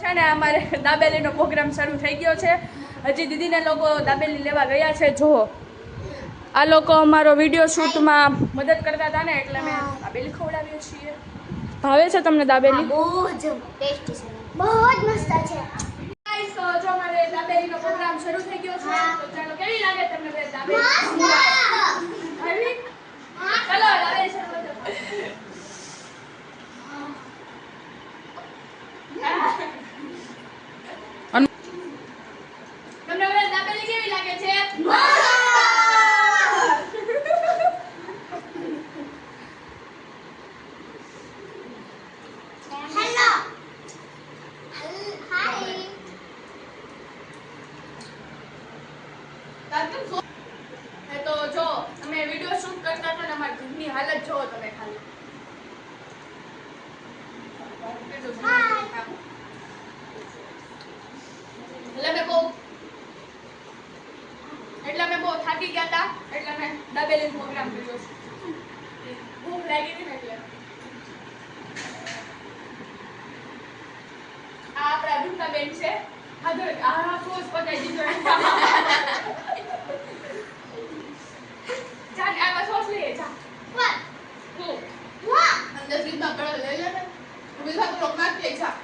છે ને અમારે દાબેલીનો પ્રોગ્રામ શરૂ થઈ ગયો છે. હજી દીદીને લોકો દાબેલી લેવા ગયા છે. જો આ લોકો અમારો વિડીયો શૂટમાં મદદ કરતા હતા ને એટલે અમે દાબેલી ખવડાવીએ છીએ. ભાવે છે તમને દાબેલી? બહુ જ ટેસ્ટી છે, બહુ જ મસ્ત છે. ગાઈસ તો જો અમારે દાબેલીનો પ્રોગ્રામ શરૂ થઈ ગયો છે. તો ચાલો કેવી લાગે તમને દાબેલી? આવી ચાલો દાબેલી શરૂ કરો. તમને દાબેલી કેવી લાગે છે? તો જો અમે વિડિયો શૂટ કરતા હતા ને અમારી ઘરની હાલત જોવો તમે ખાલી. એટલે અમે બહુ થાકી ગયા હતા એટલે અમે દાબેલીનો પ્રોગ્રામ કર્યો છે. ભૂખ લાગી હતી ને એટલે. આ આપણા દુકા બેન છે. આ સોસ પકાઈ દીધો. જાન આમાં સોસ લઈએ જા. વાહ વાહ અંદર થી બાપડા લઈ લે ને. બીજા તો લોક નાખી જા.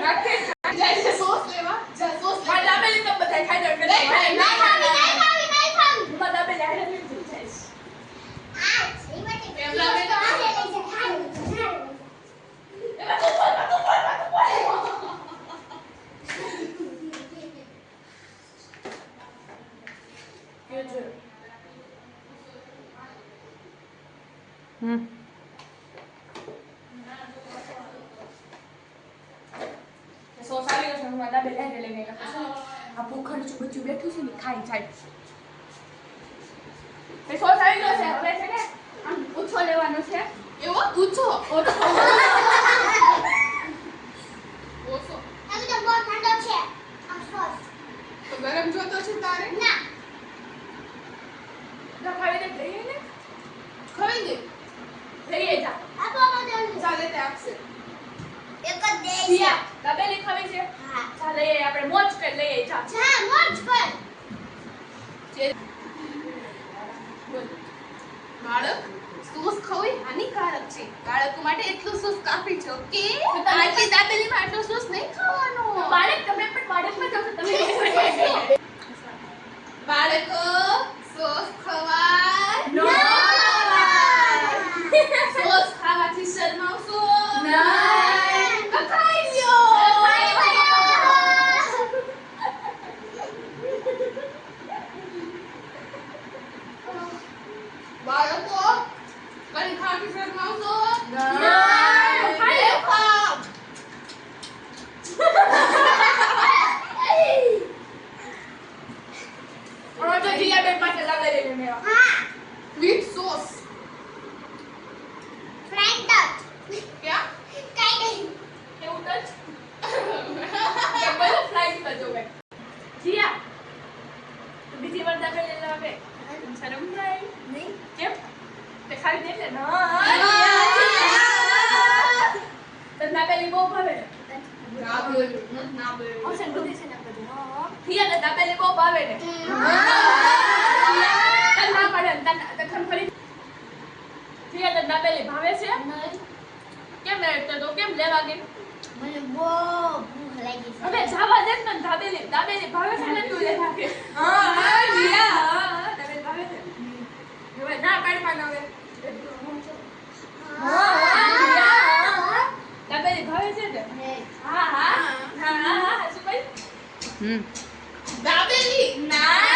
નાખી જાય સોસ લેવા. જા સોસ લે. આ દાબેલી તો બધા ખાઈ દે. નહીં ખાવી. માં દાબેલી હારે લીધી છે. આ સીમાટી પેલા બે તો હારે લઈ જા. સોસ આવી ગયો છે. હું દાબેલી હારે લઈને ગયો. આ ભૂખડ છું બચ્ચું બેઠું છે ને ખાઈ જાય. એ સોસ આવી ગયો છે. હવે છે ને આમ પૂછો લેવાનો છે. એવો પૂછો ઓછો ઓછો આ તો બહુ ઠંડો છે. આ સોસ તો ગરમ જોતો છે તારે? ના ખાવી દે. લઈએ ને ખાવી દે. લઈએ જા. આપો મને ચાલે તે આપશે. એક જ દે સિયા દાબેલી ખાવી છે? હા ચાલ લઈએ આપણે મોજ કરી લઈએ જા. જા મોજ કર. બાળક સોસ ખાવી હાનિકારક છે. બાળકો માટે એટલું સોસ કાફી છે. ઓકે આટલી દાબેલીમાં આટલો સોસ નહીં ખાવાનો. બાળક તમે પણ બાળકમાં જાવ તમે બાળકો સોસ ખવાય નો સોસ ખાવાથી શરમાવશો નહીં. ખાઈ લ્યો. બાળકો કઈ ખાવાથી શરમાવશો નહીં. ખાઈ લ્યો. ખાઓ. હવે તો જીયા બેન માટે દાબેલી લઈને આવ્યા. હા સ્વીટ સોસ ફ્રેન્ડ ક્યાં કઈ નહીં કેવું ટચ? કે બોલો ફ્લાઇટ પર જો બે. જીયા તું બીજી વાર દાબેલી લેવા બે. શરમ થાય નહીં કેમ? તે ખાવી દે એટલે ના. તને દાબેલી બહુ ભાવે ને? ના બોલું ના બોલું ઓશન બધી છે ને બધું. જીયાને દાબેલી બહુ ભાવે ને? તને ના પડે ને તને ફરી જીયા તને દાબેલી ભાવે છે? નહીં કેમ તો કેમ લેવા ગઈ? મને બહુ ભૂખ લાગી છે. હવે જાવા દે ને દાબેલી ભાવે છે ને તું લેવા ગઈ. હા જીયા દાબેલી ભાવે છે. હવે ના પાડવાનો હવે. દાબેલી ભાવે છે ને? હા શું ભાઈ? દાબેલી ના